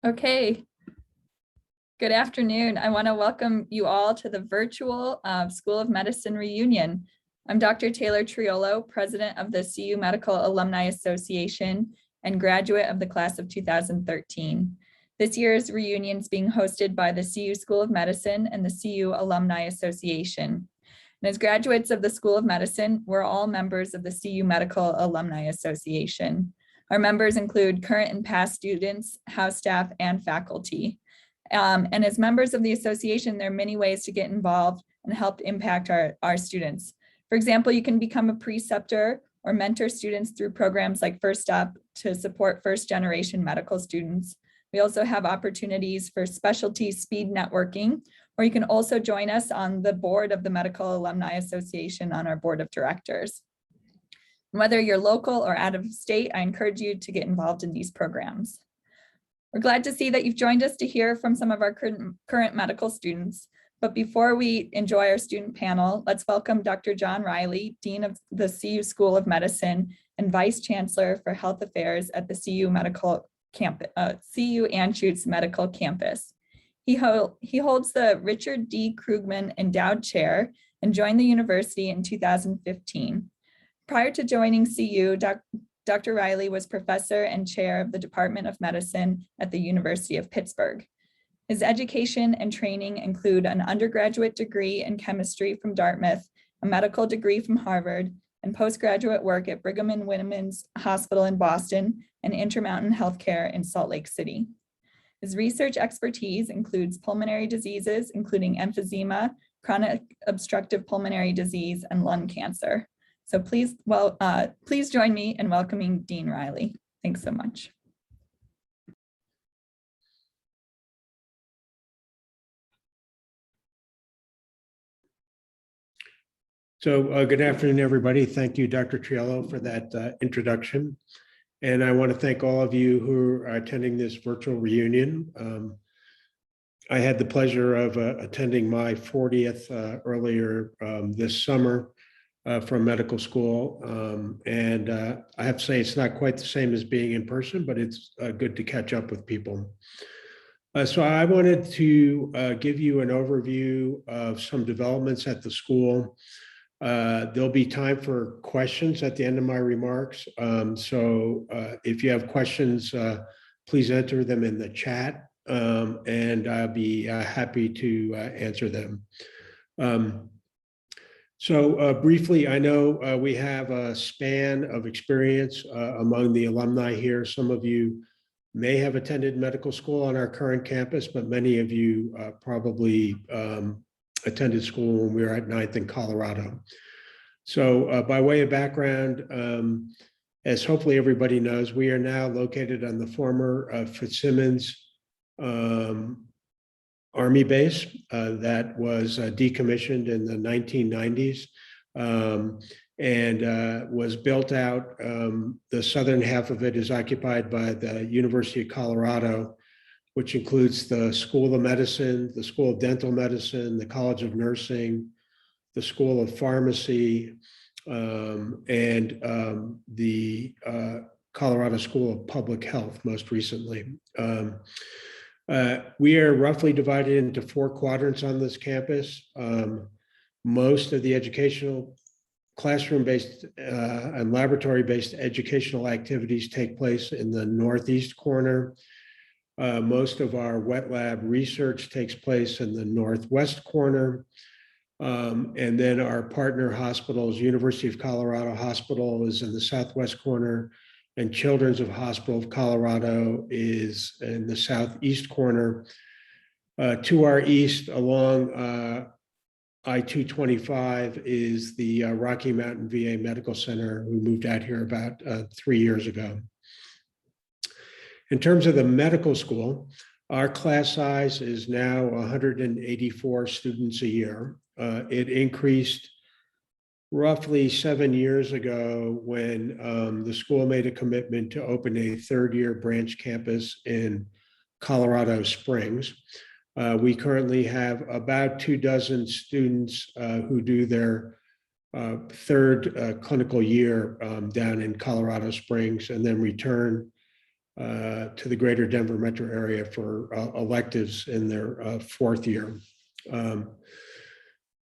Okay. Good afternoon. I want to welcome you all to the virtual School of Medicine reunion. I'm Dr. Taylor Triolo, president of the CU Medical Alumni Association and graduate of the class of 2013. This year's reunion is being hosted by the CU School of Medicine and the CU Alumni Association. And as graduates of the School of Medicine, we're all members of the CU Medical Alumni Association. Our members include current and past students, house staff, and faculty. And as members of the association, there are many ways to get involved and help impact our students. For example, you can become a preceptor or mentor students through programs like First Up to support first-generation medical students. We also have opportunities for specialty speed networking, or you can also join us on the board of the Medical Alumni Association on our board of directors. Whether you're local or out of state, I encourage you to get involved in these programs. We're glad to see that you've joined us to hear from some of our current medical students. But before we enjoy our student panel, let's welcome Dr. John Reilly, Dean of the CU School of Medicine and Vice Chancellor for Health Affairs at the CU Anschutz Medical Campus. He holds the Richard D. Krugman Endowed Chair and joined the university in 2015. Prior to joining CU, Dr. Reilly was professor and chair of the Department of Medicine at the University of Pittsburgh. His education and training include an undergraduate degree in chemistry from Dartmouth, a medical degree from Harvard, and postgraduate work at Brigham and Women's Hospital in Boston and Intermountain Healthcare in Salt Lake City. His research expertise includes pulmonary diseases, including emphysema, chronic obstructive pulmonary disease, and lung cancer. So please join me in welcoming Dean Reilly. Thanks so much. So good afternoon, everybody. Thank you, Dr. Triolo, for that introduction. And I want to thank all of you who are attending this virtual reunion. I had the pleasure of attending my 40th earlier this summer from medical school. And I have to say it's not quite the same as being in person, but it's good to catch up with people. So I wanted to give you an overview of some developments at the school. There'll be time for questions at the end of my remarks. So if you have questions, please enter them in the chat and I'll be happy to answer them. So briefly, I know we have a span of experience among the alumni here. Some of you may have attended medical school on our current campus, but many of you probably attended school when we were at 9th in Colorado. So by way of background, as hopefully everybody knows, we are now located on the former Fitzsimmons Army base that was decommissioned in the 1990s and was built out. The southern half of it is occupied by the University of Colorado, which includes the School of Medicine, the School of Dental Medicine, the College of Nursing, the School of Pharmacy, and the Colorado School of Public Health most recently. We are roughly divided into 4 quadrants on this campus. Most of the educational classroom-based and laboratory-based educational activities take place in the northeast corner. Most of our wet lab research takes place in the northwest corner. And then our partner hospitals, University of Colorado Hospital is in the southwest corner, and Children's Hospital of Colorado is in the southeast corner. To our east along I-225 is the Rocky Mountain VA Medical Center, who moved out here about 3 years ago. In terms of the medical school, our class size is now 184 students a year. It increased roughly 7 years ago when the school made a commitment to open a 3rd-year branch campus in Colorado Springs. We currently have about 24 students who do their 3rd clinical year down in Colorado Springs and then return to the greater Denver metro area for electives in their fourth year.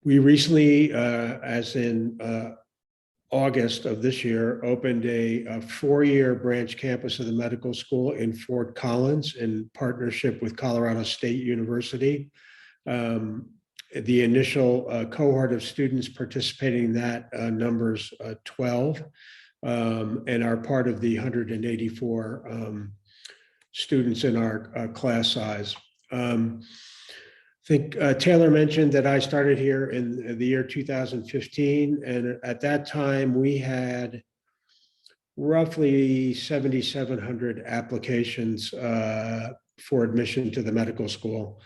We recently, as in August of this year, opened a four-year branch campus of the medical school in Fort Collins in partnership with Colorado State University. The initial cohort of students participating in that numbers 12 and are part of the 184 students in our class size. I think Taylor mentioned that I started here in the year 2015, and at that time we had roughly 7,700 applications for admission to the medical school.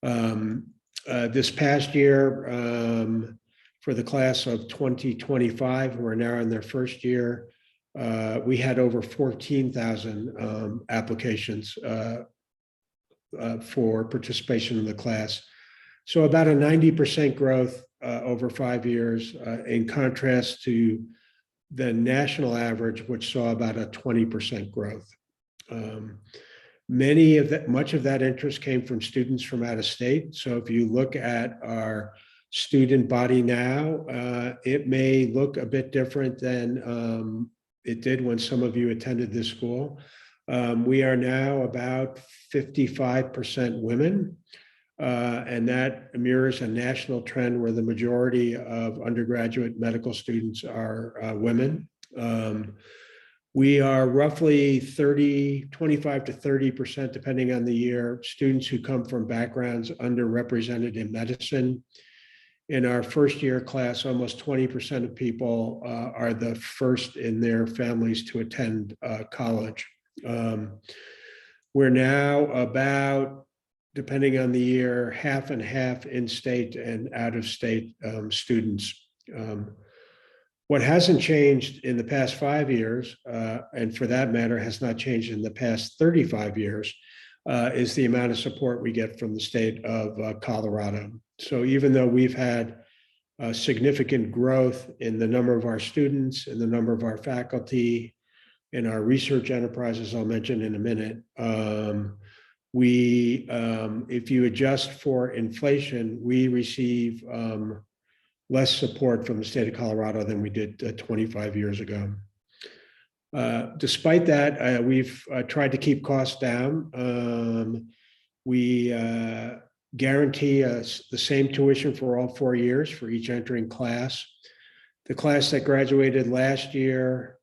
This past year, for the class of 2025, who are now in their first year, we had over 14,000 applications for participation in the class. So about a 90% growth over 5 years, in contrast to the national average, which saw about a 20% growth. Much of that interest came from students from out of state. So if you look at our student body now, it may look a bit different than it did when some of you attended this school. We are now about 55% women, and that mirrors a national trend where the majority of undergraduate medical students are women. We are roughly 25 to 30%, depending on the year, students who come from backgrounds underrepresented in medicine. In our first year class, almost 20% of people are the first in their families to attend college. We're now about, depending on the year, half and half in-state and out-of-state students. What hasn't changed in the past 5 years, and for that matter, has not changed in the past 35 years, is the amount of support we get from the state of Colorado. So even though we've had significant growth in the number of our students and the number of our faculty, in our research enterprises, I'll mention in a minute, if you adjust for inflation, we receive less support from the state of Colorado than we did 25 years ago. Despite that, we've tried to keep costs down. We guarantee the same tuition for all 4 years for each entering class. The class that graduated last year,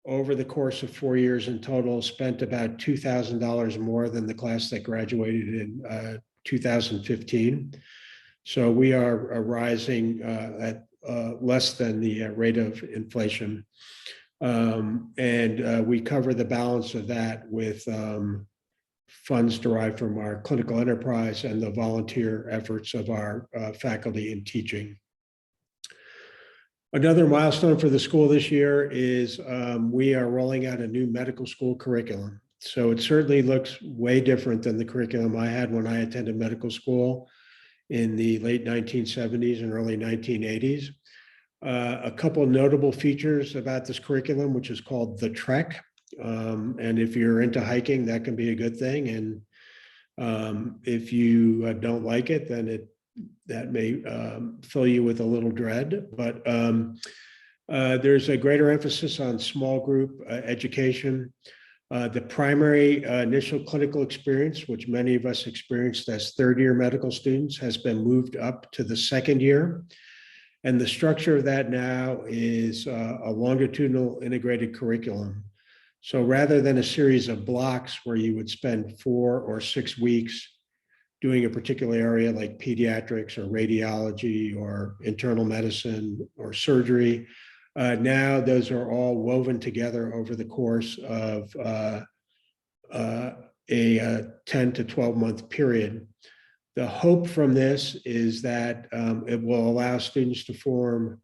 over the course of 4 years in total, spent about $2,000 more than the class that graduated in 2015. So we are rising at less than the rate of inflation. And we cover the balance of that with funds derived from our clinical enterprise and the volunteer efforts of our faculty in teaching. Another milestone for the school this year is we are rolling out a new medical school curriculum. So it certainly looks way different than the curriculum I had when I attended medical school in the late 1970s and early 1980s. A couple notable features about this curriculum, which is called the Trek. And if you're into hiking, that can be a good thing. And if you don't like it, then that may fill you with a little dread. But there's a greater emphasis on small group education. The primary initial clinical experience, which many of us experienced as third-year medical students, has been moved up to the second year. And the structure of that now is a longitudinal integrated curriculum. So rather than a series of blocks where you would spend 4 or 6 weeks doing a particular area like pediatrics or radiology or internal medicine or surgery, now those are all woven together over the course of a 10 to 12-month period. The hope from this is that it will allow students to form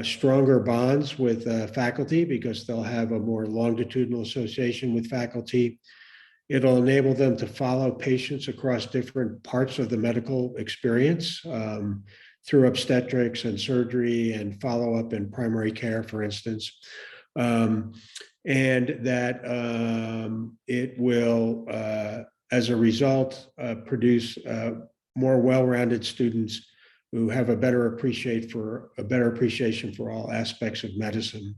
stronger bonds with faculty because they'll have a more longitudinal association with faculty. It'll enable them to follow patients across different parts of the medical experience through obstetrics and surgery and follow-up in primary care, for instance. And that it will, as a result, produce more well-rounded students who have a better appreciation for all aspects of medicine.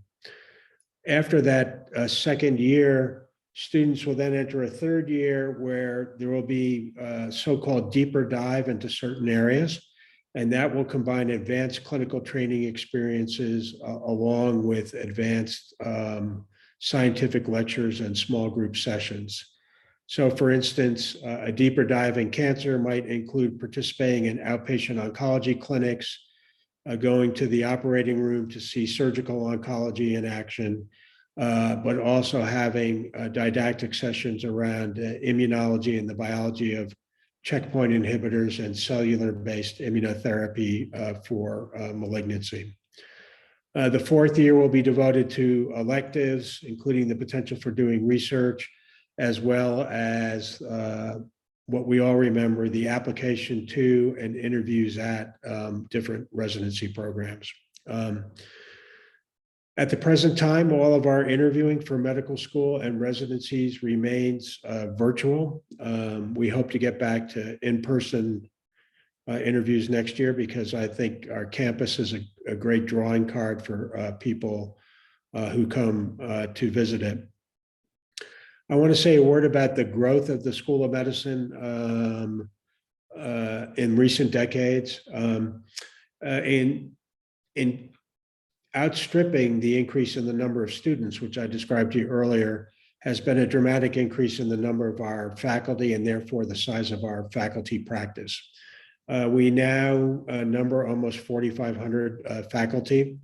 After that second year, students will then enter a third year where there will be so-called deeper dive into certain areas, and that will combine advanced clinical training experiences along with advanced scientific lectures and small group sessions. So for instance, a deeper dive in cancer might include participating in outpatient oncology clinics, going to the operating room to see surgical oncology in action, but also having didactic sessions around immunology and the biology of checkpoint inhibitors and cellular-based immunotherapy for malignancy. The fourth year will be devoted to electives, including the potential for doing research, as well as what we all remember, the application to and interviews at different residency programs. At the present time, all of our interviewing for medical school and residencies remains virtual. We hope to get back to in-person interviews next year because I think our campus is a great drawing card for people who come to visit it. I want to say a word about the growth of the School of Medicine in recent decades. In outstripping the increase in the number of students, which I described to you earlier, has been a dramatic increase in the number of our faculty and therefore the size of our faculty practice. We now number almost 4,500 faculty.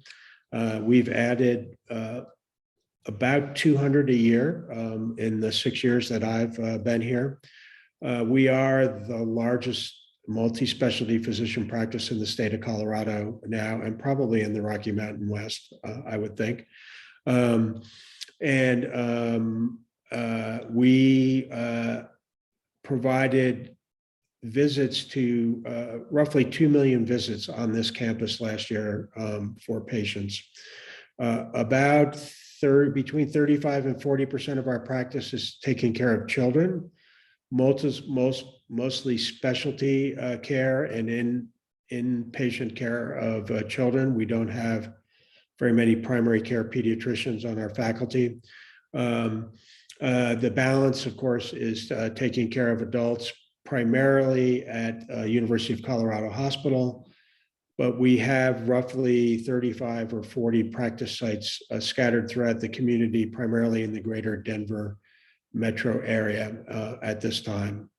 We've added about 200 a year in the 6 years that I've been here. We are the largest multi-specialty physician practice in the state of Colorado now, and probably in the Rocky Mountain West, I would think. We provided visits to roughly 2 million visits on this campus last year for patients. Between 35 and 40% of our practice is taking care of children, mostly specialty care and inpatient care of children. We don't have very many primary care pediatricians on our faculty. The balance, of course, is taking care of adults, primarily at University of Colorado Hospital, but we have roughly 35 or 40 practice sites scattered throughout the community, primarily in the greater Denver metro area at this time.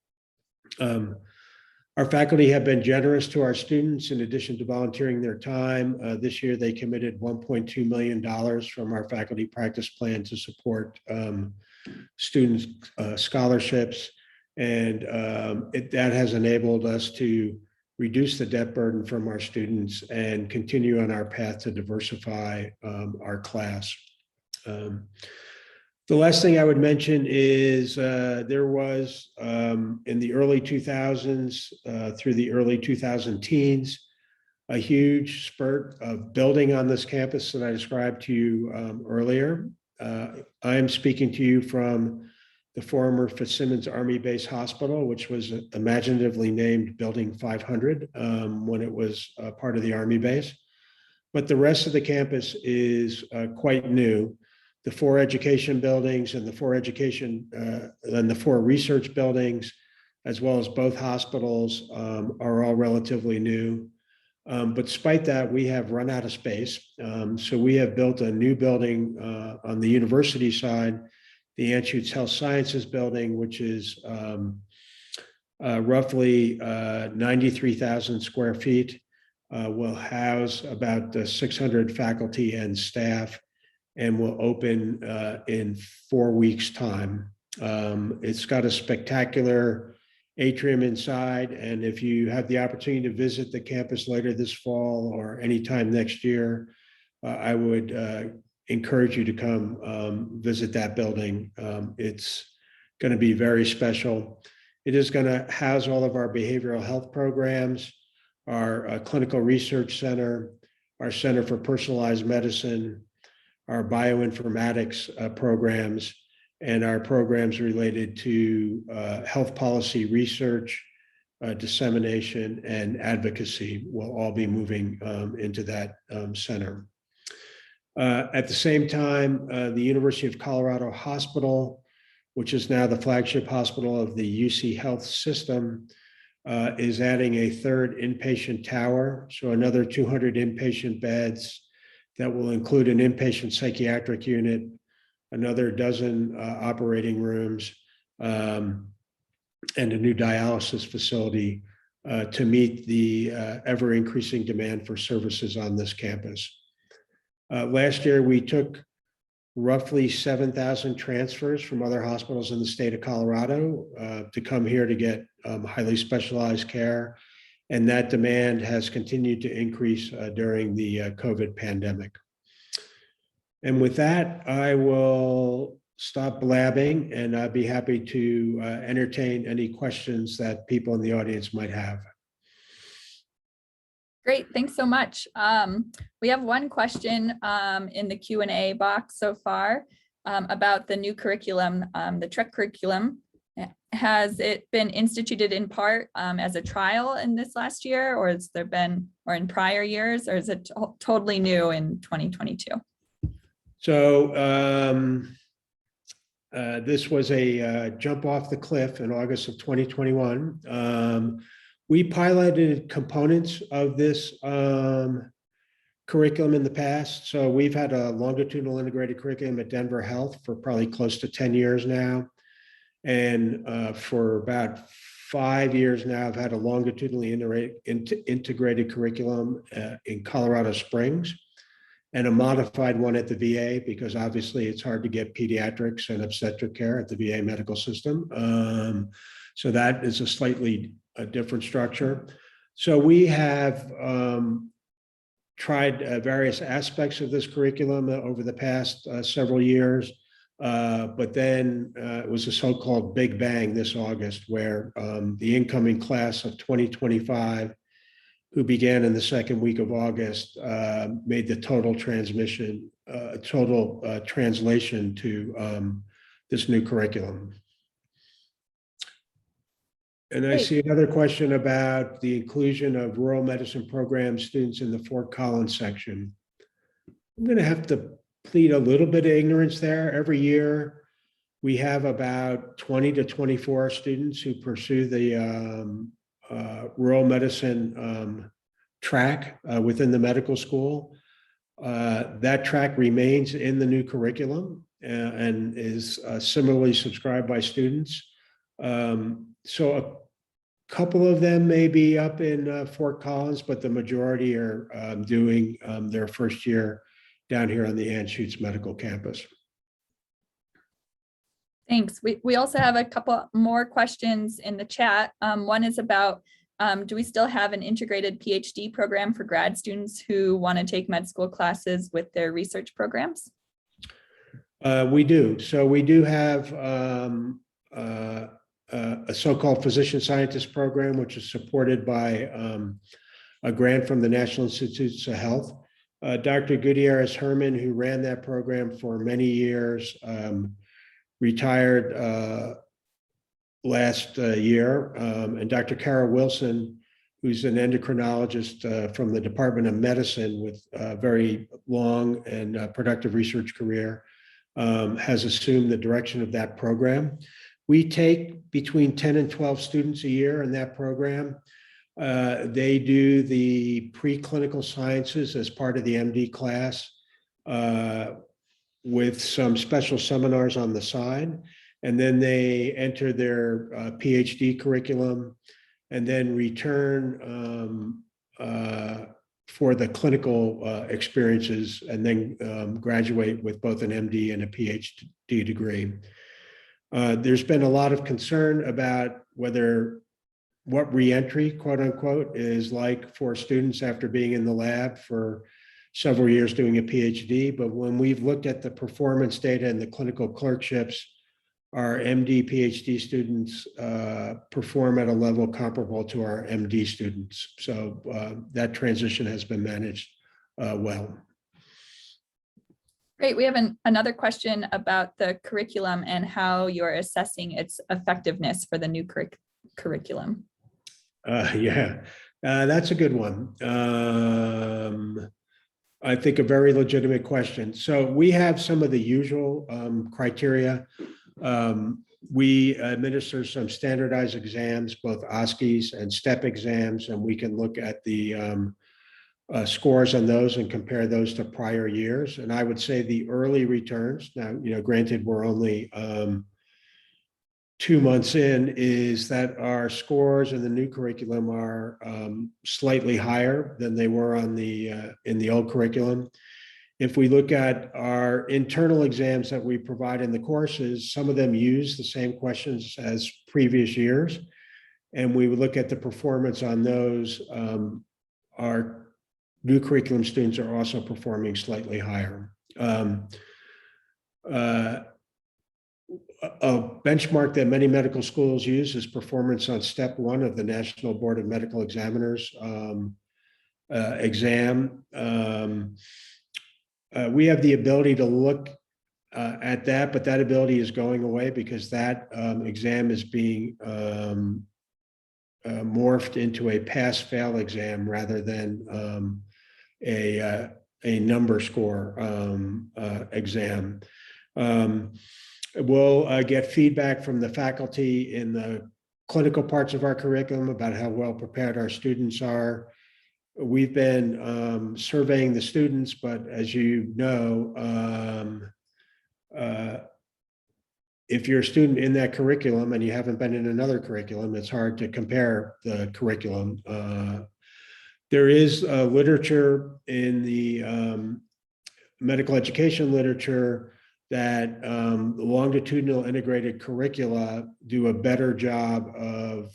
Our faculty have been generous to our students in addition to volunteering their time. This year, they committed $1.2 million from our faculty practice plan to support students' scholarships. And that has enabled us to reduce the debt burden from our students and continue on our path to diversify our class. The last thing I would mention is there was in the early 2000s through the early 2010s, a huge spurt of building on this campus that I described to you earlier. I am speaking to you from the former Fitzsimmons Army Base Hospital, which was imaginatively named Building 500 when it was part of the Army base. But the rest of the campus is quite new. The 4 education buildings and the 4 research buildings, as well as both hospitals, are all relatively new. But despite that, we have run out of space. So we have built a new building on the university side, the Anschutz Health Sciences Building, which is roughly 93,000 square feet, will house about 600 faculty and staff, and will open in 4 weeks' time. It's got a spectacular atrium inside, and if you have the opportunity to visit the campus later this fall or anytime next year, I would encourage you to come visit that building. It's going to be very special. It is going to house all of our behavioral health programs, our clinical research center, our Center for Personalized Medicine, our bioinformatics programs, and our programs related to health policy research, dissemination, and advocacy will all be moving into that center. At the same time, the University of Colorado Hospital, which is now the flagship hospital of the UC Health System, is adding a third inpatient tower, so another 200 inpatient beds that will include an inpatient psychiatric unit, another dozen operating rooms, and a new dialysis facility to meet the ever-increasing demand for services on this campus. Last year, we took roughly 7,000 transfers from other hospitals in the state of Colorado to come here to get highly specialized care. And that demand has continued to increase during the COVID pandemic. And with that, I will stop blabbing, and I'd be happy to entertain any questions that people in the audience might have. Great, thanks so much. We have one question in the Q&A box so far about the new curriculum, the TREC curriculum. Has it been instituted in part as a trial in this last year, or has there been, or in prior years, or is it totally new in 2022? So this was a jump off the cliff in August of 2021. We piloted components of this curriculum in the past. So we've had a longitudinal integrated curriculum at Denver Health for probably close to 10 years now. And for about 5 years now, I've had a longitudinally integrated curriculum in Colorado Springs, and a modified one at the VA, because obviously it's hard to get pediatrics and obstetric care at the VA medical system. So that is a slightly different structure. So we have tried various aspects of this curriculum over the past several years. But then it was a so-called Big Bang this August, where the incoming class of 2025, who began in the second week of August, made the total translation to this new curriculum. And I see another question about the inclusion of rural medicine program students in the Fort Collins section. I'm going to have to plead a little bit of ignorance there. Every year, we have about 20 to 24 students who pursue the rural medicine track within the medical school. That track remains in the new curriculum and is similarly subscribed by students. So a couple of them may be up in Fort Collins, but the majority are doing their first year down here on the Anschutz Medical Campus. Thanks. We also have a couple more questions in the chat. One is about, do we still have an integrated PhD program for grad students who want to take med school classes with their research programs? We do. So we do have a so-called physician scientist program, which is supported by a grant from the National Institutes of Health. Dr. Gutierrez Herman, who ran that program for many years, retired last year. And Dr. Kara Wilson, who's an endocrinologist from the Department of Medicine with a very long and productive research career, has assumed the direction of that program. We take between 10 and 12 students a year in that program. They do the preclinical sciences as part of the MD class with some special seminars on the side. And then they enter their PhD curriculum and then return for the clinical experiences, and then graduate with both an MD and a PhD degree. There's been a lot of concern about what reentry, quote unquote, is like for students after being in the lab for several years doing a PhD. But when we've looked at the performance data and the clinical clerkships, our MD, PhD students perform at a level comparable to our MD students. So that transition has been managed well. Great. We have another question about the curriculum and how you're assessing its effectiveness for the new curriculum. Yeah, that's a good one. I think a very legitimate question. So we have some of the usual criteria. We administer some standardized exams, both OSCEs and STEP exams, and we can look at the scores on those and compare those to prior years. And I would say the early returns, now, granted, we're only 2 months in, is that our scores in the new curriculum are slightly higher than they were on in the old curriculum. If we look at our internal exams that we provide in the courses, some of them use the same questions as previous years. And we would look at the performance on those. Our new curriculum students are also performing slightly higher. A benchmark that many medical schools use is performance on step 1 of the National Board of Medical Examiners exam. We have the ability to look at that, but that ability is going away because that exam is being morphed into a pass-fail exam rather than a number score exam. We'll get feedback from the faculty in the clinical parts of our curriculum about how well prepared our students are. We've been surveying the students, but as you know, if you're a student in that curriculum and you haven't been in another curriculum, it's hard to compare the curriculum. There is literature in the medical education literature that longitudinal integrated curricula do a better job of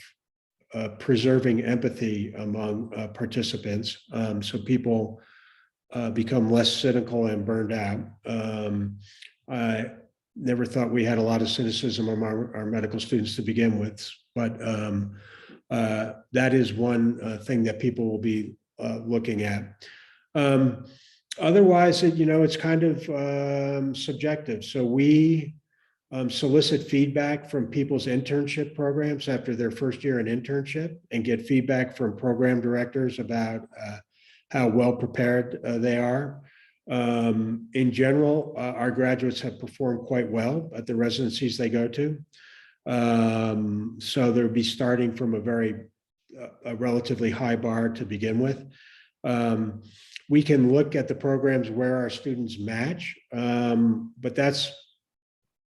preserving empathy among participants, so people become less cynical and burned out. I never thought we had a lot of cynicism among our medical students to begin with, but that is one thing that people will be looking at. Otherwise, it's kind of subjective. So we solicit feedback from people's internship programs after their first year in internship and get feedback from program directors about how well prepared they are. In general, our graduates have performed quite well at the residencies they go to. So they'll be starting from a relatively high bar to begin with. We can look at the programs where our students match, but that's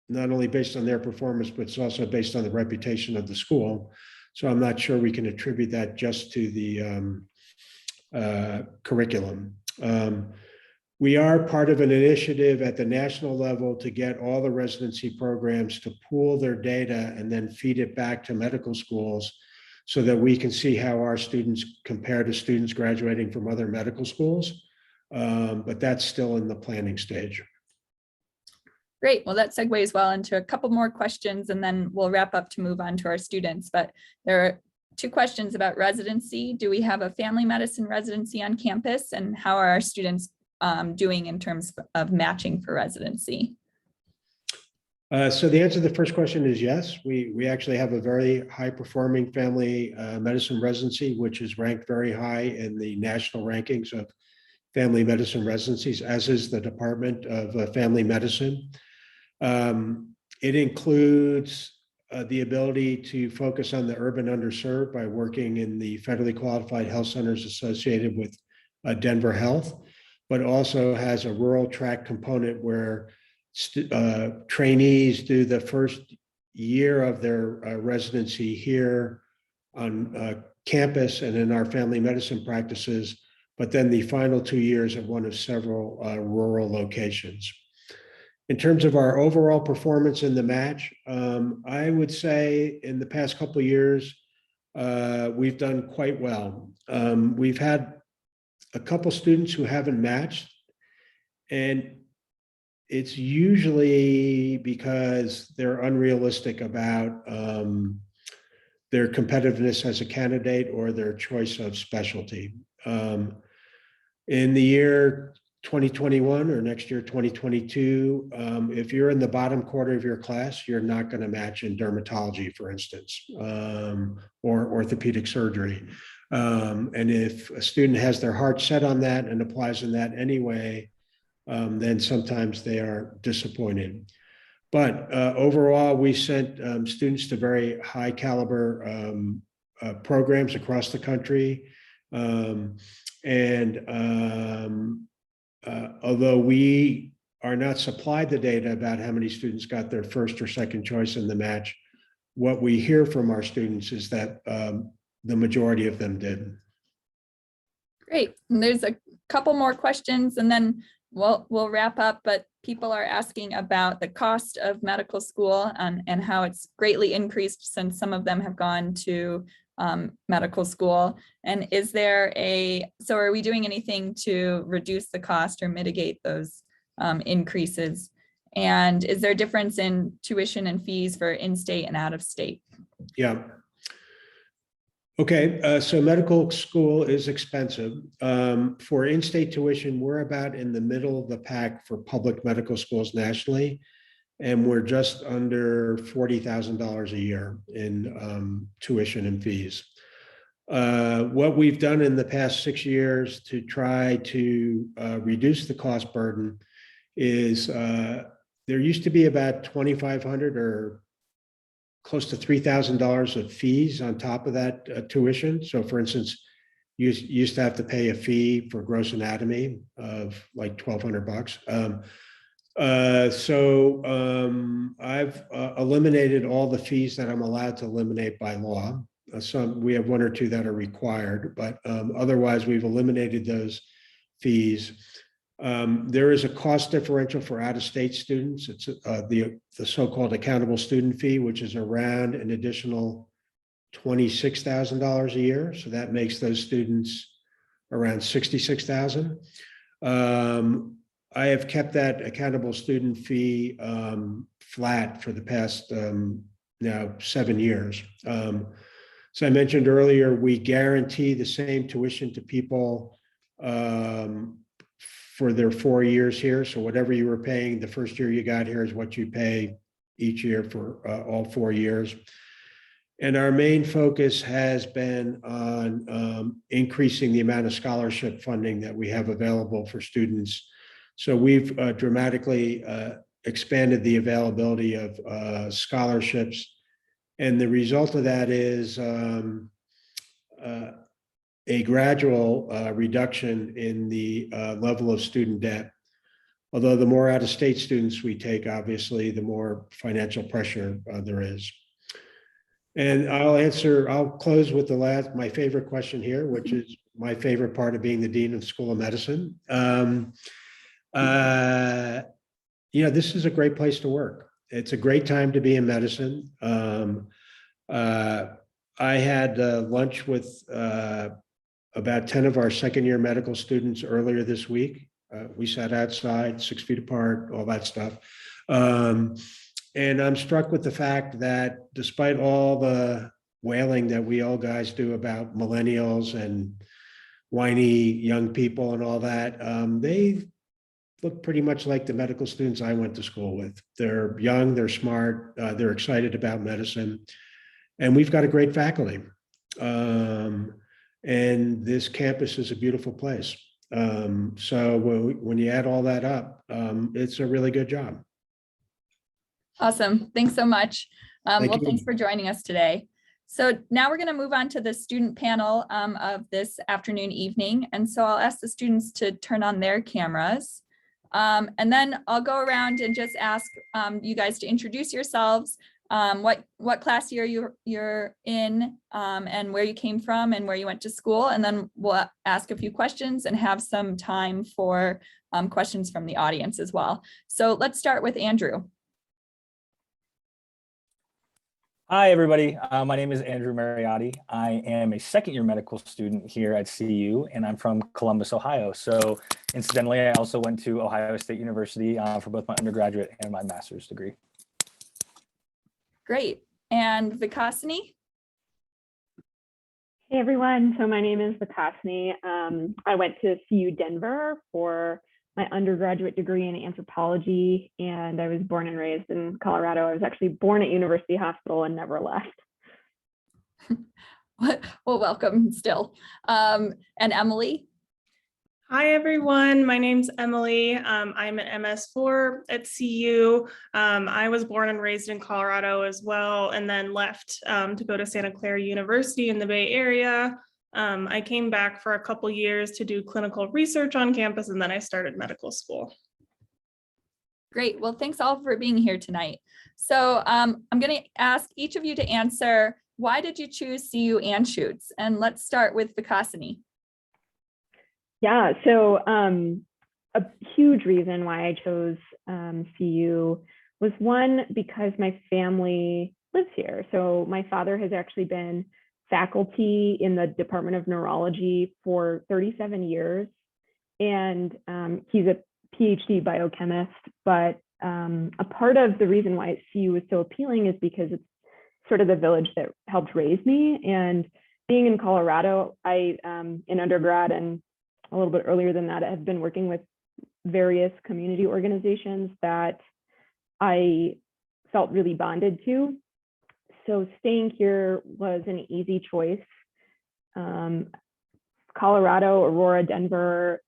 not only based on their performance, but it's also based on the reputation of the school. So I'm not sure we can attribute that just to the curriculum. We are part of an initiative at the national level to get all the residency programs to pool their data and then feed it back to medical schools so that we can see how our students compare to students graduating from other medical schools. But that's still in the planning stage. Great. Well, that segues well into a couple more questions, and then we'll wrap up to move on to our students. But there are 2 questions about residency. Do we have a family medicine residency on campus, and how are our students doing in terms of matching for residency? So the answer to the first question is yes. We actually have a very high performing family medicine residency, which is ranked very high in the national rankings of family medicine residencies, as is the Department of Family Medicine. It includes the ability to focus on the urban underserved by working in the federally qualified health centers associated with Denver Health, but also has a rural track component where trainees do the first year of their residency here on campus and in our family medicine practices, but then the final 2 years at one of several rural locations. In terms of our overall performance in the match, I would say in the past couple of years, we've done quite well. We've had a couple students who haven't matched, and it's usually because they're unrealistic about their competitiveness as a candidate or their choice of specialty. In the year 2021 or next year, 2022, if you're in the bottom quarter of your class, you're not going to match in dermatology, for instance, or orthopedic surgery. And if a student has their heart set on that and applies in that anyway, then sometimes they are disappointed. But overall, we sent students to very high caliber programs across the country. Although we are not supplied the data about how many students got their first or second choice in the match, what we hear from our students is that the majority of them did. Great. And there's a couple more questions and then we'll wrap up, but people are asking about the cost of medical school and how it's greatly increased since some of them have gone to medical school. And is there so are we doing anything to reduce the cost or mitigate those increases? And is there a difference in tuition and fees for in-state and out-of-state? Yeah. Okay, so medical school is expensive. For in-state tuition, we're about in the middle of the pack for public medical schools nationally, and we're just under $40,000 a year in tuition and fees. What we've done in the past 6 years to try to reduce the cost burden is there used to be about $2,500 or close to $3,000 of fees on top of that tuition. So for instance, you used to have to pay a fee for gross anatomy of like $1,200. I've eliminated all the fees that I'm allowed to eliminate by law. We have 1 or 2 that are required, but otherwise we've eliminated those fees. There is a cost differential for out-of-state students. It's the so-called accountable student fee, which is around an additional $26,000 a year. So that makes those students around $66,000. I have kept that accountable student fee flat for the past now 7 years. So I mentioned earlier, we guarantee the same tuition to people for their 4 years here. So whatever you were paying the first year you got here is what you pay each year for all 4 years. And our main focus has been on increasing the amount of scholarship funding that we have available for students. So we've dramatically expanded the availability of scholarships. And the result of that is a gradual reduction in the level of student debt. Although the more out-of-state students we take, obviously, the more financial pressure there is. And I'll close with my favorite question here, which is my favorite part of being the Dean of School of Medicine. This is a great place to work. It's a great time to be in medicine. I had lunch with about 10 of our second-year medical students earlier this week. We sat outside, 6 feet apart, all that stuff. And I'm struck with the fact that despite all the wailing that we all guys do about millennials and whiny young people and all that, they look pretty much like the medical students I went to school with. They're young, they're smart, they're excited about medicine, and we've got a great faculty. And this campus is a beautiful place. So when you add all that up, it's a really good job. Awesome. Thanks so much. Thank you. Thanks for joining us today. So now we're going to move on to the student panel of this afternoon, evening. And so I'll ask the students to turn on their cameras. And then I'll go around and just ask you guys to introduce yourselves, what class year you're in, and where you came from and where you went to school. And then we'll ask a few questions and have some time for questions from the audience as well. So let's start with Andrew. Hi, everybody. My name is Andrew Marinotti. I am a second-year medical student here at CU, and I'm from Columbus, Ohio. So incidentally, I also went to Ohio State University for both my undergraduate and my master's degree. Great. And Cassini? Hey, everyone. So my name is Cassini. I went to CU Denver for my undergraduate degree in anthropology, and I was born and raised in Colorado. I was actually born at University Hospital and never left. Well, welcome still. And Emily? Hi, everyone. My name's Emily. I'm an MS4 at CU. I was born and raised in Colorado as well, and then left to go to Santa Clara University in the Bay Area. I came back for a couple years to do clinical research on campus, and then I started medical school. Great. Well, thanks all for being here tonight. So I'm going to ask each of you to answer, why did you choose CU Anschutz? And let's start with Cassini. Yeah, so a huge reason why I chose CU was, one, because my family lives here. So my father has actually been faculty in the Department of Neurology for 37 years. And he's a PhD biochemist, but a part of the reason why CU is so appealing is because it's sort of the village that helped raise me. And being in Colorado, I, in undergrad and a little bit earlier than that, have been working with various community organizations that I felt really bonded to. So staying here was an easy choice. Colorado, Aurora, Denver,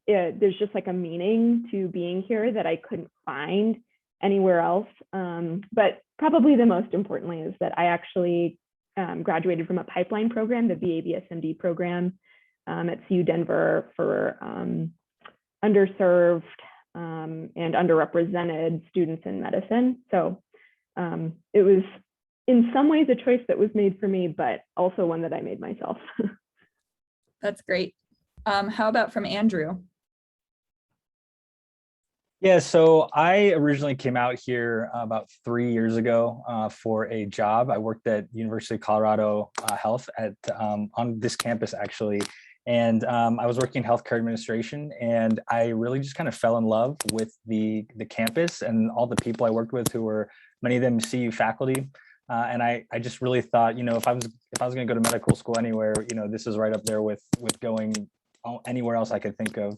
there's just like a meaning to being here that I couldn't find anywhere else. But probably the most importantly is that I actually graduated from a pipeline program, the BABSMD program, at CU Denver for underserved and underrepresented students in medicine. So it was in some ways a choice that was made for me, but also one that I made myself. That's great. How about from Andrew? Yeah, so I originally came out here about 3 years ago for a job. I worked at University of Colorado Health at on this campus actually. And I was working in healthcare administration, and I really just kind of fell in love with the campus and all the people I worked with, who were many of them CU faculty. And I just really thought, you know, if I was going to go to medical school anywhere, you know, this is right up there with going anywhere else I could think of.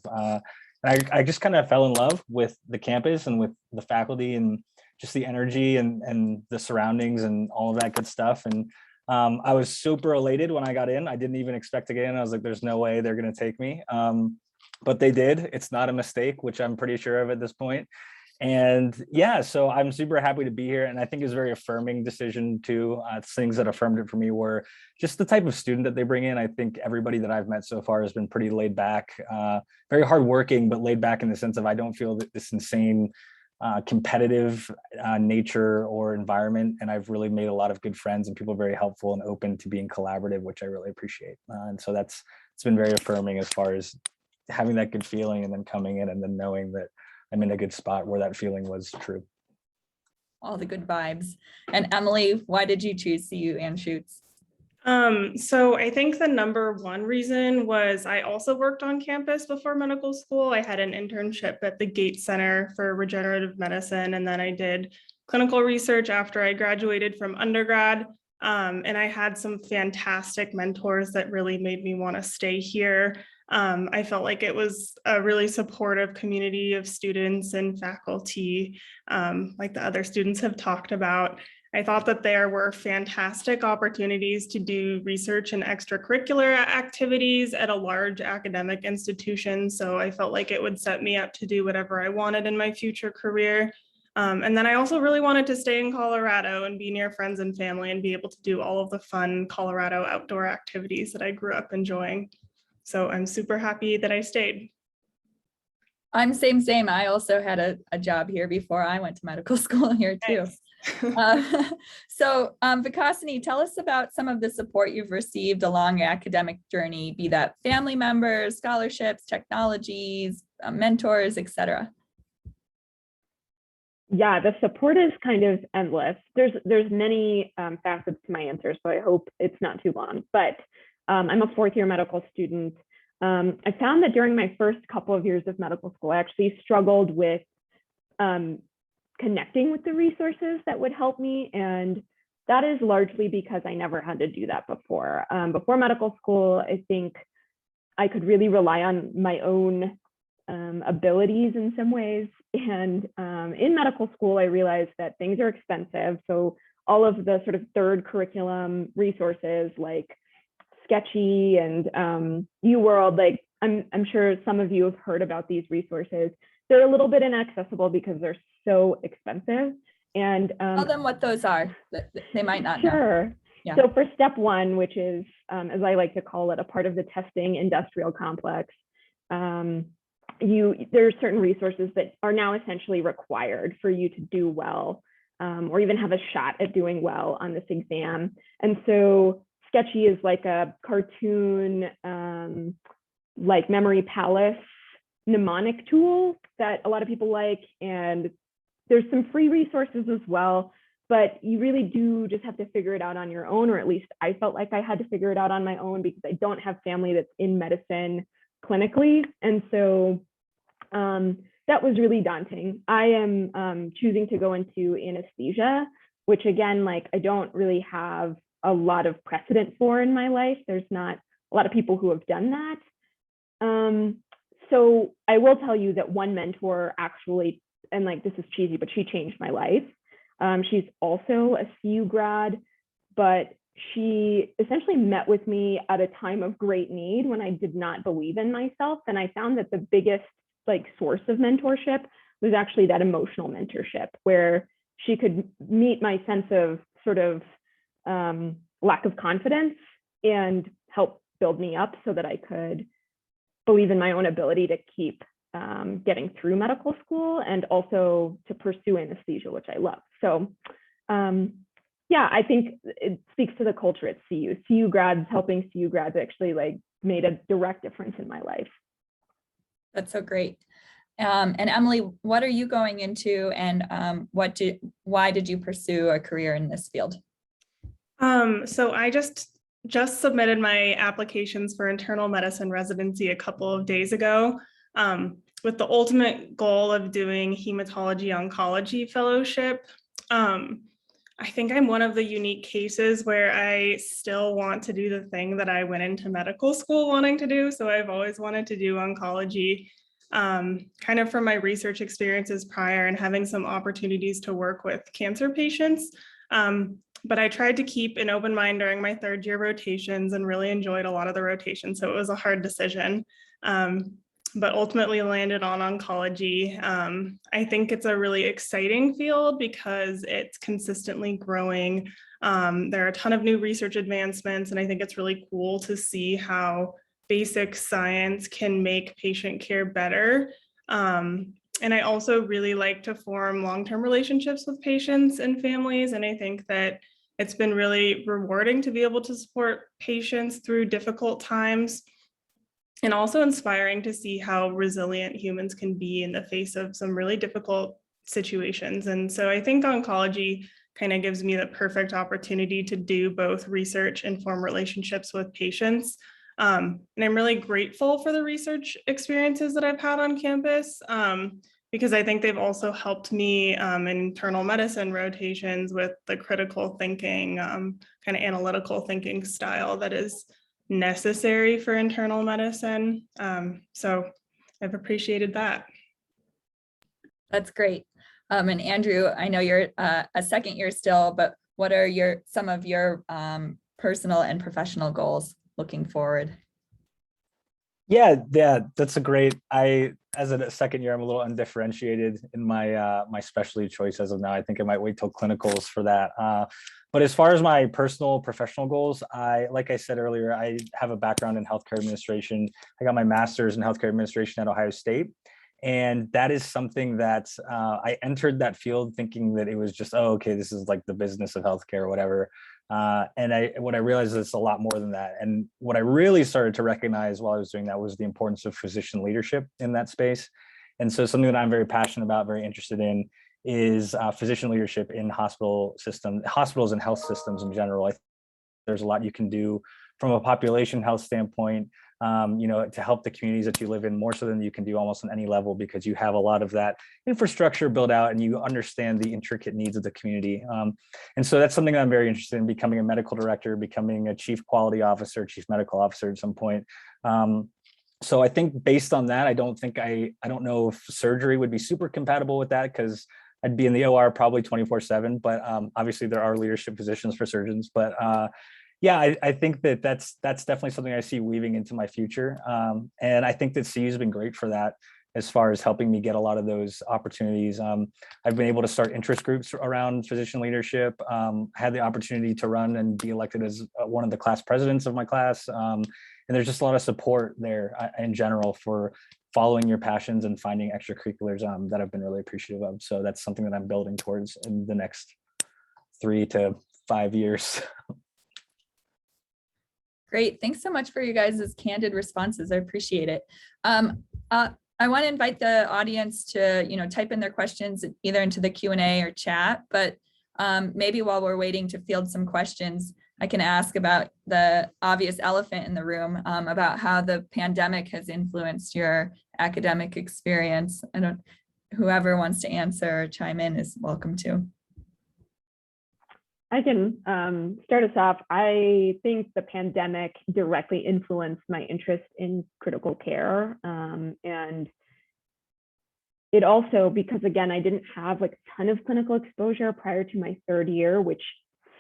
And I just kind of fell in love with the campus and with the faculty and just the energy and the surroundings and all of that good stuff. And I was super elated when I got in. I didn't even expect to get in. I was like, there's no way they're going to take me. But they did. It's not a mistake, which I'm pretty sure of at this point. And yeah, so I'm super happy to be here. And I think it's a very affirming decision too. Things that affirmed it for me were just the type of student that they bring in. I think everybody that I've met so far has been pretty laid back, very hardworking, but laid back in the sense of I don't feel that this insane competitive nature or environment. And I've really made a lot of good friends, and people are very helpful and open to being collaborative, which I really appreciate. And so it's been very affirming as far as having that good feeling and then coming in and then knowing that I'm in a good spot where that feeling was true. All the good vibes. And Emily, why did you choose CU Anschutz? So I think the number one reason was I also worked on campus before medical school. I had an internship at the Gates Center for Regenerative Medicine, and then I did clinical research after I graduated from undergrad. And I had some fantastic mentors that really made me want to stay here. I felt like it was a really supportive community of students and faculty, like the other students have talked about. I thought that there were fantastic opportunities to do research and extracurricular activities at a large academic institution. So I felt like it would set me up to do whatever I wanted in my future career. And then I also really wanted to stay in Colorado and be near friends and family and be able to do all of the fun Colorado outdoor activities that I grew up enjoying. So I'm super happy that I stayed. I'm same. I also had a job here before I went to medical school here too. Nice. So Cassini, tell us about some of the support you've received along your academic journey, be that family members, scholarships, technologies, mentors, etc. Yeah, the support is kind of endless. There's many facets to my answer, so I hope it's not too long. But I'm a fourth year medical student. I found that during my first couple of years of medical school, I actually struggled with connecting with the resources that would help me. And that is largely because I never had to do that before. Before medical school, I think I could really rely on my own abilities in some ways. And in medical school, I realized that things are expensive. So all of the sort of third curriculum resources like Sketchy and UWorld, like I'm sure some of you have heard about these resources. They're a little bit inaccessible because they're so expensive. And Tell them what those are. They might not know. sure. Yeah. So for step one, which is, as I like to call it, a part of the testing industrial complex, there's certain resources that are now essentially required for you to do well, or even have a shot at doing well on this exam. And so Sketchy is like a cartoon, like Memory Palace mnemonic tool that a lot of people like. And there's some free resources as well, but you really do just have to figure it out on your own, or at least I felt like I had to figure it out on my own because I don't have family that's in medicine clinically. And so that was really daunting. I am choosing to go into anesthesia, which again, like I don't really have a lot of precedent for in my life. There's not a lot of people who have done that. So I will tell you that one mentor actually, and like this is cheesy, but she changed my life. She's also a CU grad, but she essentially met with me at a time of great need when I did not believe in myself. And I found that the biggest like source of mentorship was actually that emotional mentorship, where she could meet my sense of sort of lack of confidence and help build me up so that I could believe in my own ability to keep getting through medical school and also to pursue anesthesia, which I love. So yeah, I think it speaks to the culture at CU. CU grads, helping CU grads actually like made a direct difference in my life. That's so great. And Emily, what are you going into, and why did you pursue a career in this field? So I just submitted my applications for internal medicine residency a couple of days ago, with the ultimate goal of doing hematology oncology fellowship. I think I'm one of the unique cases where I still want to do the thing that I went into medical school wanting to do. So I've always wanted to do oncology, kind of from my research experiences prior and having some opportunities to work with cancer patients. But I tried to keep an open mind during my third year rotations and really enjoyed a lot of the rotations. So it was a hard decision, but ultimately landed on oncology. I think it's a really exciting field because it's consistently growing. There are a ton of new research advancements, and I think it's really cool to see how basic science can make patient care better. And I also really like to form long-term relationships with patients and families. And I think that it's been really rewarding to be able to support patients through difficult times, and also inspiring to see how resilient humans can be in the face of some really difficult situations. And so I think oncology kind of gives me the perfect opportunity to do both research and form relationships with patients. And I'm really grateful for the research experiences that I've had on campus, because I think they've also helped me in internal medicine rotations with the critical thinking, kind of analytical thinking style that is necessary for internal medicine. So I've appreciated that. That's great. And Andrew, I know you're a second year still, but what are some of your personal and professional goals looking forward? Yeah, that's a great. As a second year, I'm a little undifferentiated in my my specialty choice as of now. I think I might wait till clinicals for that. But as far as my personal professional goals, like I said earlier, I have a background in healthcare administration. I got my master's in healthcare administration at Ohio State. And that is something that I entered that field thinking that it was just, oh, okay, this is like the business of healthcare or whatever. And what I realized is it's a lot more than that. And what I really started to recognize while I was doing that was the importance of physician leadership in that space. And so something that I'm very passionate about, very interested in, is physician leadership in hospitals and health systems in general. I think there's a lot you can do from a population health standpoint, to help the communities that you live in, more so than you can do almost on any level, because you have a lot of that infrastructure built out and you understand the intricate needs of the community. And so that's something that I'm very interested in, becoming a medical director, becoming a chief quality officer, chief medical officer at some point. So I think based on that, I don't know if surgery would be super compatible with that, because I'd be in the OR probably 24/7, but obviously there are leadership positions for surgeons. But yeah, I think that's definitely something I see weaving into my future. And I think that CU has been great for that, as far as helping me get a lot of those opportunities. I've been able to start interest groups around physician leadership, had the opportunity to run and be elected as one of the class presidents of my class. And there's just a lot of support there in general for following your passions and finding extracurriculars that I've been really appreciative of. So that's something that I'm building towards in the next 3 to 5 years. Great. Thanks so much for you guys' candid responses. I appreciate it. I want to invite the audience to, type in their questions either into the Q&A or chat, but maybe while we're waiting to field some questions, I can ask about the obvious elephant in the room, about how the pandemic has influenced your academic experience. Whoever wants to answer or chime in is welcome to. I can start us off. I think the pandemic directly influenced my interest in critical care. And it also, because again, I didn't have like a ton of clinical exposure prior to my 3rd year, which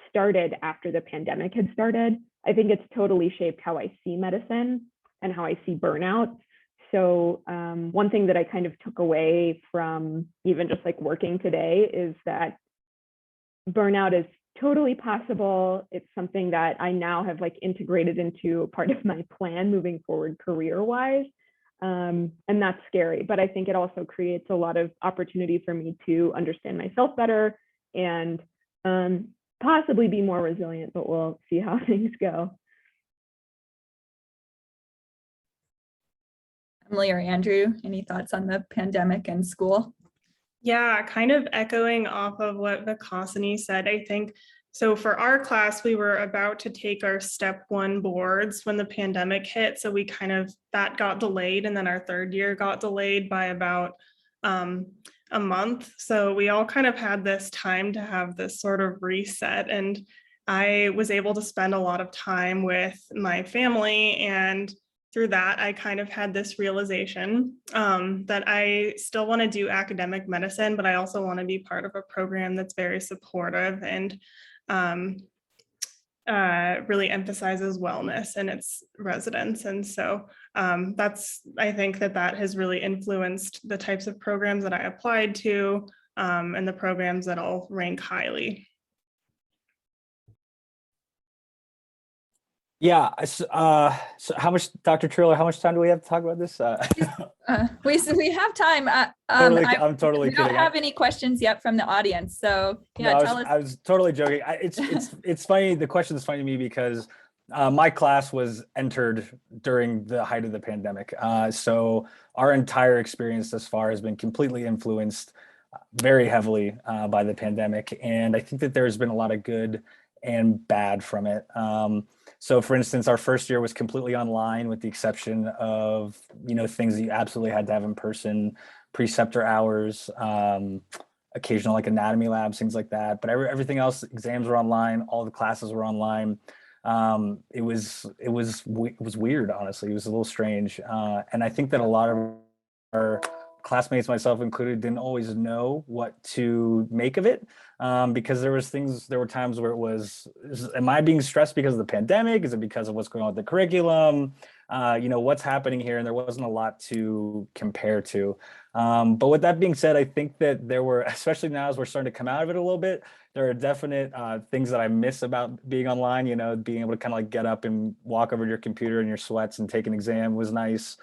started after the pandemic had started. I think it's totally shaped how I see medicine and how I see burnout. So one thing that I kind of took away from even just like working today is that burnout is totally possible. It's something that I now have like integrated into a part of my plan moving forward career-wise. And that's scary, but I think it also creates a lot of opportunity for me to understand myself better and possibly be more resilient, but we'll see how things go. Emily or Andrew, any thoughts on the pandemic and school? Yeah, kind of echoing off of what the Cassini said, I think. So for our class, we were about to take our step 1 boards when the pandemic hit. So we that got delayed, and then our 3rd year got delayed by about a month. So we all kind of had this time to have this sort of reset. And I was able to spend a lot of time with my family, and through that, I kind of had this realization that I still want to do academic medicine, but I also want to be part of a program that's very supportive and really emphasizes wellness in its residents. And so I think that has really influenced the types of programs that I applied to and the programs that I'll rank highly. Yeah. So how much, Dr. Triolo, how much time do we have to talk about this? We have time. I'm totally we kidding. don't have any questions yet from the audience. So yeah, no, I was totally joking. It's funny. The question is funny to me because my class was entered during the height of the pandemic. So our entire experience thus far has been completely influenced very heavily by the pandemic. And I think that there's been a lot of good and bad from it. So for instance, our first year was completely online with the exception of, things that you absolutely had to have in person, preceptor hours, occasional like anatomy labs, things like that. But everything else, exams were online, all the classes were online. It was weird, honestly. It was a little strange. And I think that a lot of our classmates, myself included, didn't always know what to make of it, because there were times where it was, am I being stressed because of the pandemic? Is it because of what's going on with the curriculum? What's happening here? And there wasn't a lot to compare to. But with that being said, I think that there were, especially now as we're starting to come out of it a little bit, there are definite things that I miss about being online. Being able to kind of like get up and walk over to your computer in your sweats and take an exam was nice.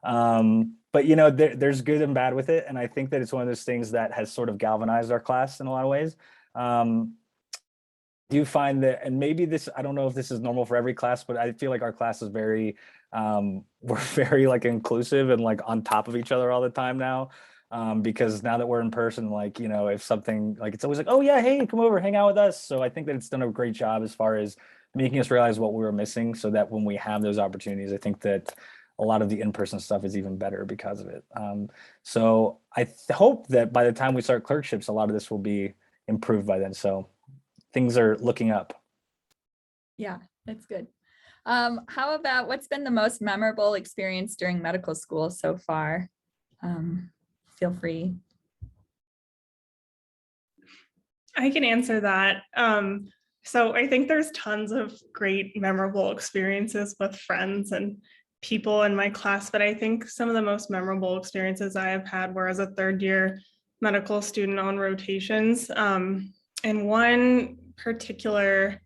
But there's good and bad with it. And I think that it's one of those things that has sort of galvanized our class in a lot of ways. Do you find that, and maybe this, I don't know if this is normal for every class, but I feel like our class is very, we're very like inclusive and like on top of each other all the time now. Because now that we're in person, like, if something like, it's always like, oh yeah, hey, come over, hang out with us. So I think that it's done a great job as far as making us realize what we were missing, so that when we have those opportunities, I think that a lot of the in-person stuff is even better because of it. So I hope that by the time we start clerkships, a lot of this will be improved by then. So things are looking up. Yeah, that's good. How about what's been the most memorable experience during medical school so far? Feel free. I can answer that. So I think there's tons of great memorable experiences with friends and people in my class, but I think some of the most memorable experiences I have had were as a third year medical student on rotations. And one particular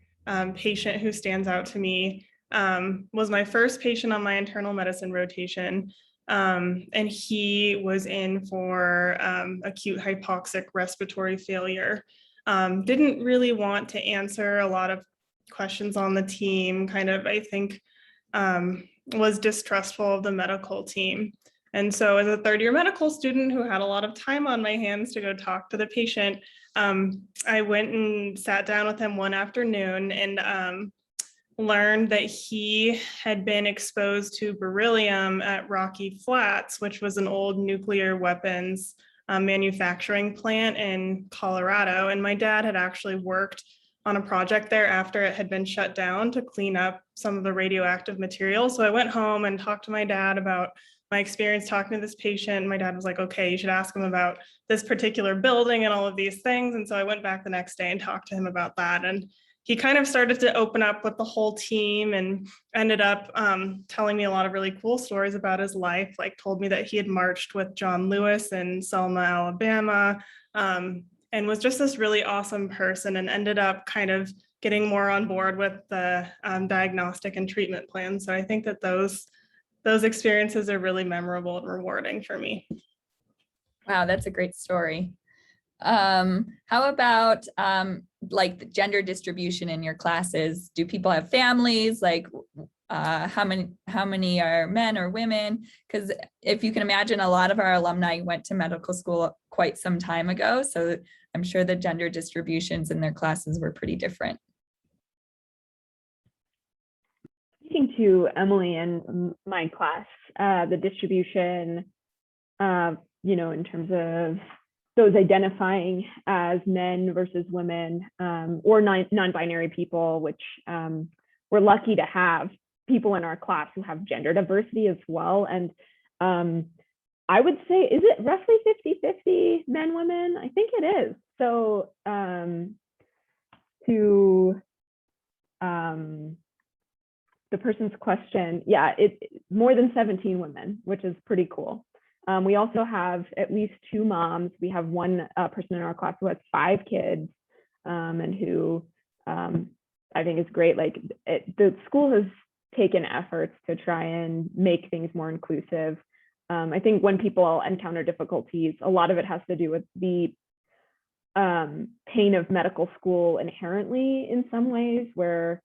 patient who stands out to me was my first patient on my internal medicine rotation. And he was in for acute hypoxic respiratory failure. Didn't really want to answer a lot of questions on the team, kind of, I think, was distrustful of the medical team. And so as a third year medical student who had a lot of time on my hands to go talk to the patient, I went and sat down with him one afternoon and learned that he had been exposed to beryllium at Rocky Flats, which was an old nuclear weapons manufacturing plant in Colorado. And my dad had actually worked on a project there after it had been shut down to clean up some of the radioactive material. So I went home and talked to my dad about my experience talking to this patient. My dad was like, okay, you should ask him about this particular building and all of these things. And so I went back the next day and talked to him about that. And he kind of started to open up with the whole team and ended up telling me a lot of really cool stories about his life, like told me that he had marched with John Lewis in Selma, Alabama, and was just this really awesome person, and ended up kind of getting more on board with the diagnostic and treatment plan. So I think that those experiences are really memorable and rewarding for me. Wow, that's a great story. How about like the gender distribution in your classes? Do people have families? Like how many are men or women? Because if you can imagine, a lot of our alumni went to medical school quite some time ago. So I'm sure the gender distributions in their classes were pretty different. Speaking to Emily and my class, the distribution, in terms of those identifying as men versus women, or non-binary people, which we're lucky to have people in our class who have gender diversity as well. And I would say, is it roughly 50-50 men, women? I think it is. So to the person's question, yeah, it's more than 17 women, which is pretty cool. We also have at least 2 moms. We have one person in our class who has 5 kids, and who I think is great. Like the school has taken efforts to try and make things more inclusive. I think when people encounter difficulties, a lot of it has to do with the pain of medical school inherently in some ways, where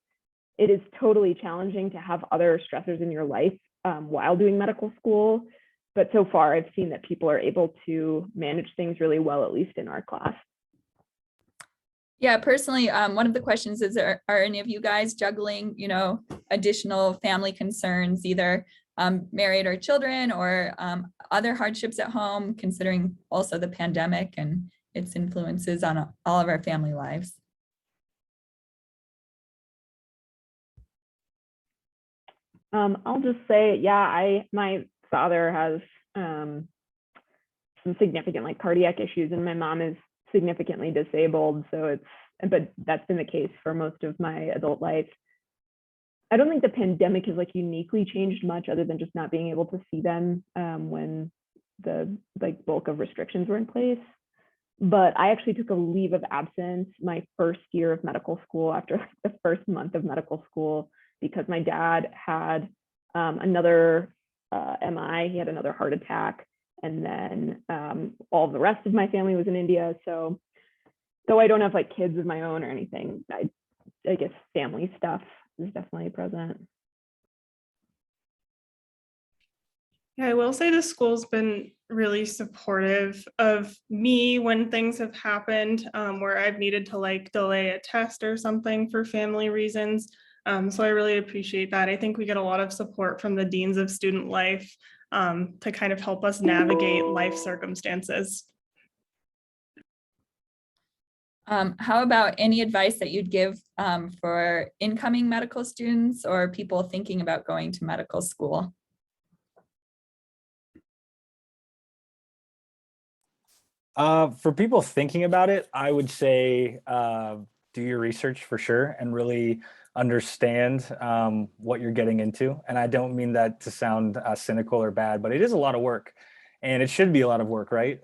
it is totally challenging to have other stressors in your life while doing medical school. But so far, I've seen that people are able to manage things really well, at least in our class. Yeah, personally, one of the questions is, are any of you guys juggling, additional family concerns, either married or children, or other hardships at home, considering also the pandemic and its influences on all of our family lives? I'll just say, yeah, my father has some significant cardiac issues, and my mom is significantly disabled. So but that's been the case for most of my adult life. I don't think the pandemic has uniquely changed much, other than just not being able to see them when the bulk of restrictions were in place. But I actually took a leave of absence my first year of medical school, after the first month of medical school, because my dad had another MI. He had another heart attack, and then all the rest of my family was in India. So though I don't have kids of my own or anything, I guess family stuff is definitely present. Yeah, I will say the school's been really supportive of me when things have happened where I've needed to delay a test or something for family reasons. So I really appreciate that. I think we get a lot of support from the deans of student life to kind of help us navigate life circumstances. How about any advice that you'd give for incoming medical students or people thinking about going to medical school? For people thinking about it, I would say do your research for sure and really understand what you're getting into. And I don't mean that to sound cynical or bad, but it is a lot of work, and it should be a lot of work, right?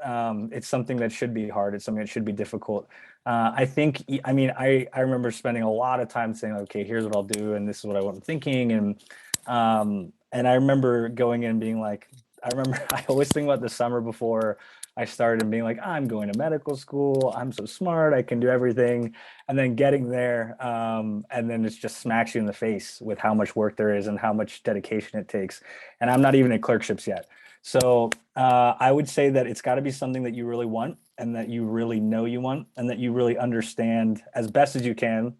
It's something that should be hard. It's something that should be difficult. I think, I mean, I remember spending a lot of time saying, okay, here's what I'll do, and this is what I'm thinking, and I remember going in and being like, I always think about the summer before I started and being like, I'm going to medical school. I'm so smart. I can do everything. And then getting there, and then it just smacks you in the face with how much work there is and how much dedication it takes. And I'm not even at clerkships yet. So I would say that it's got to be something that you really want and that you really know you want and that you really understand as best as you can,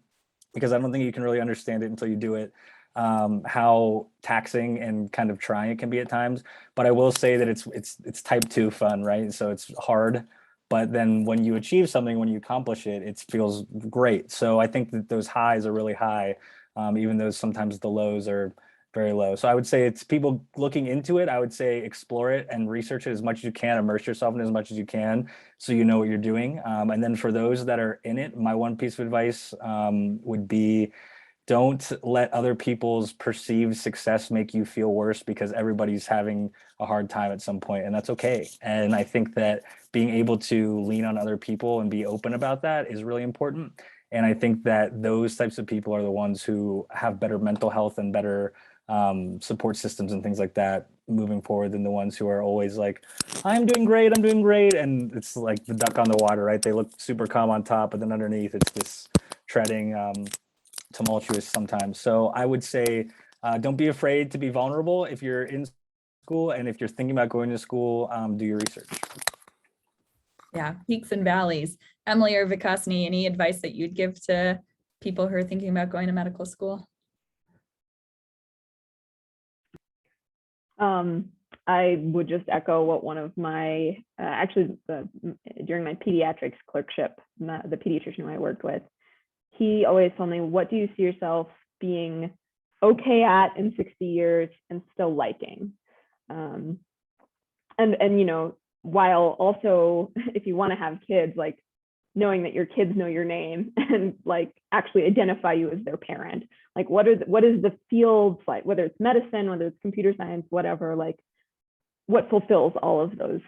because I don't think you can really understand it until you do it. How taxing and kind of trying it can be at times, but I will say that it's type 2 fun, right? So it's hard, but then when you achieve something, when you accomplish it, it feels great. So I think that those highs are really high, even though sometimes the lows are very low. So I would say it's people looking into it. I would say explore it and research it as much as you can, immerse yourself in it as much as you can, so you know what you're doing. And then for those that are in it, my one piece of advice would be, don't let other people's perceived success make you feel worse, because everybody's having a hard time at some point, and that's okay. And I think that being able to lean on other people and be open about that is really important. And I think that those types of people are the ones who have better mental health and better support systems and things like that moving forward than the ones who are always like, I'm doing great, I'm doing great. And it's like the duck on the water, right? They look super calm on top, but then underneath it's this treading, tumultuous sometimes. So I would say don't be afraid to be vulnerable if you're in school, and if you're thinking about going to school, do your research. Yeah, peaks and valleys. Emily or Vikas, any advice that you'd give to people who are thinking about going to medical school? I would just echo what one of my, during my pediatrics clerkship, the pediatrician I worked with, he always told me, what do you see yourself being okay at in 60 years and still liking? And you know, while also, if you want to have kids, like knowing that your kids know your name and like actually identify you as their parent, like what is the fields, like whether it's medicine, whether it's computer science, whatever, like what fulfills all of those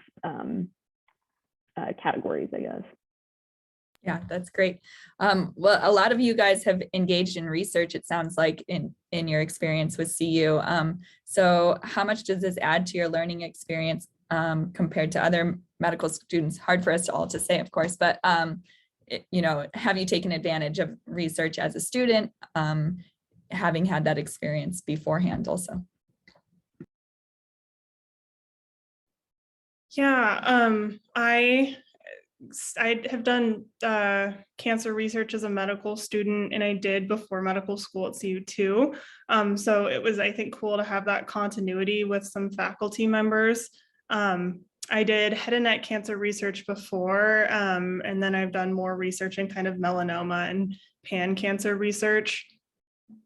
categories, I guess. Yeah, that's great. Well, a lot of you guys have engaged in research, it sounds like, in your experience with CU. So how much does this add to your learning experience compared to other medical students? Hard for us all to say, of course, but you know, have you taken advantage of research as a student, having had that experience beforehand also? Yeah, I have done cancer research as a medical student, and I did before medical school at CU too. So it was, I think, cool to have that continuity with some faculty members. I did head and neck cancer research before, and then I've done more research in kind of melanoma and pan cancer research.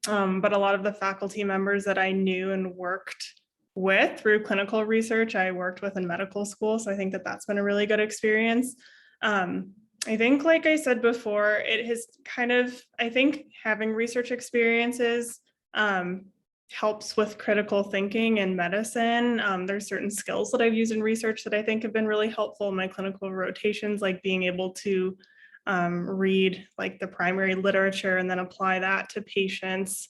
But a lot of the faculty members that I knew and worked with through clinical research, I worked with in medical school. So I think that that's been a really good experience. I think, like I said before, it has kind of, I think having research experiences helps with critical thinking in medicine. There's certain skills that I've used in research that I think have been really helpful in my clinical rotations, like being able to read like the primary literature and then apply that to patients.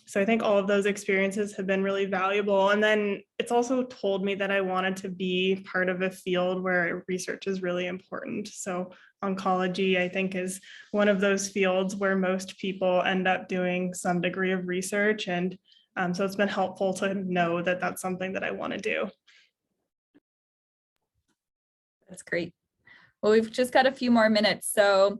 So I think all of those experiences have been really valuable. And then it's also told me that I wanted to be part of a field where research is really important. So oncology, I think, is one of those fields where most people end up doing some degree of research. And so it's been helpful to know that that's something that I want to do. That's great. Well, we've just got a few more minutes. So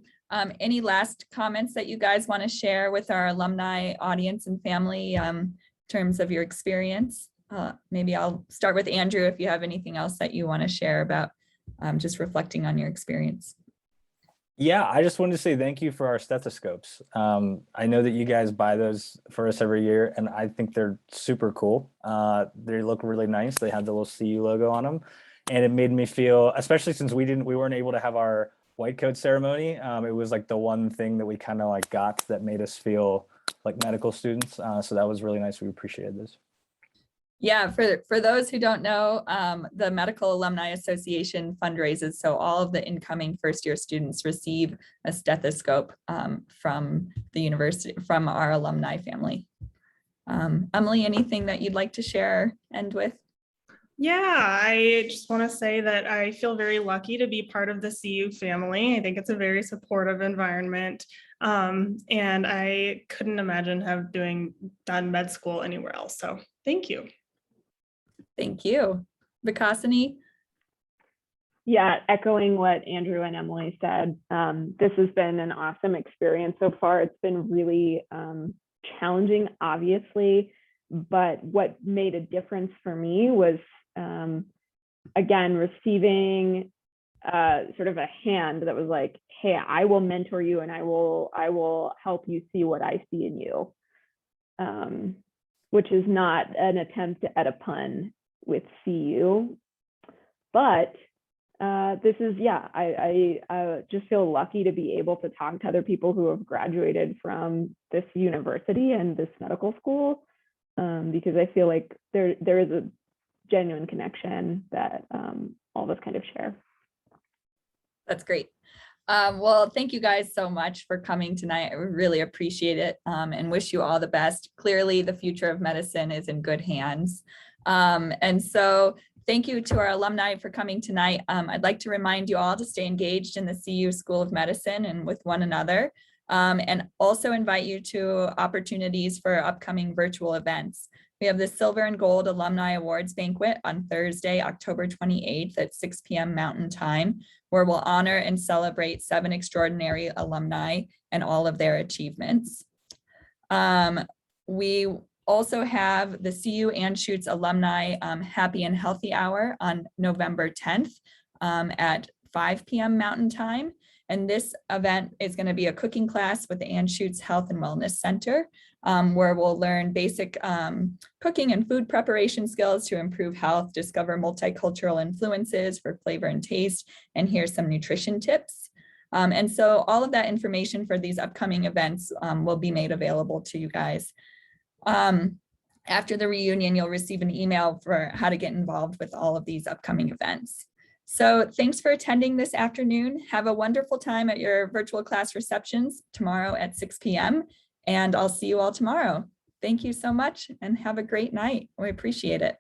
any last comments that you guys want to share with our alumni audience and family in terms of your experience? Maybe I'll start with Andrew if you have anything else that you want to share about just reflecting on your experience. Yeah, I just wanted to say thank you for our stethoscopes. I know that you guys buy those for us every year, and I think they're super cool. They look really nice. They have the little CU logo on them, and it made me feel, especially since we weren't able to have our white coat ceremony. It was like the one thing that we kind of like got that made us feel like medical students. So that was really nice. We appreciated this. Yeah, for those who don't know, the Medical Alumni Association fundraises. So all of the incoming first year students receive a stethoscope from the university, from our alumni family. Emily, anything that you'd like to share, end with? Yeah, I just want to say that I feel very lucky to be part of the CU family. I think it's a very supportive environment. And I couldn't imagine done med school anywhere else. So thank you. Thank you. Cassini? Yeah, echoing what Andrew and Emily said, this has been an awesome experience so far. It's been really challenging, obviously, but what made a difference for me was, again, receiving sort of a hand that was like, hey, I will mentor you and I will help you see what I see in you, which is not an attempt at a pun with CU, but this is, yeah, I just feel lucky to be able to talk to other people who have graduated from this university and this medical school, because I feel like there is a genuine connection that all of us kind of share. That's great. Well, thank you guys so much for coming tonight. I really appreciate it, and wish you all the best. Clearly, the future of medicine is in good hands. And so thank you to our alumni for coming tonight. I'd like to remind you all to stay engaged in the CU School of Medicine and with one another, and also invite you to opportunities for upcoming virtual events. We have the Silver and Gold Alumni Awards Banquet on Thursday, October 28th at 6 p.m. Mountain Time, where we'll honor and celebrate 7 extraordinary alumni and all of their achievements. We also have the CU Anschutz Alumni Happy and Healthy Hour on November 10th at 5 p.m. Mountain Time. And this event is going to be a cooking class with the Anschutz Health and Wellness Center, where we'll learn basic cooking and food preparation skills to improve health, discover multicultural influences for flavor and taste, and hear some nutrition tips. And so all of that information for these upcoming events will be made available to you guys. After the reunion, you'll receive an email for how to get involved with all of these upcoming events. So thanks for attending this afternoon. Have a wonderful time at your virtual class receptions tomorrow at 6 p.m. And I'll see you all tomorrow. Thank you so much and have a great night. We appreciate it.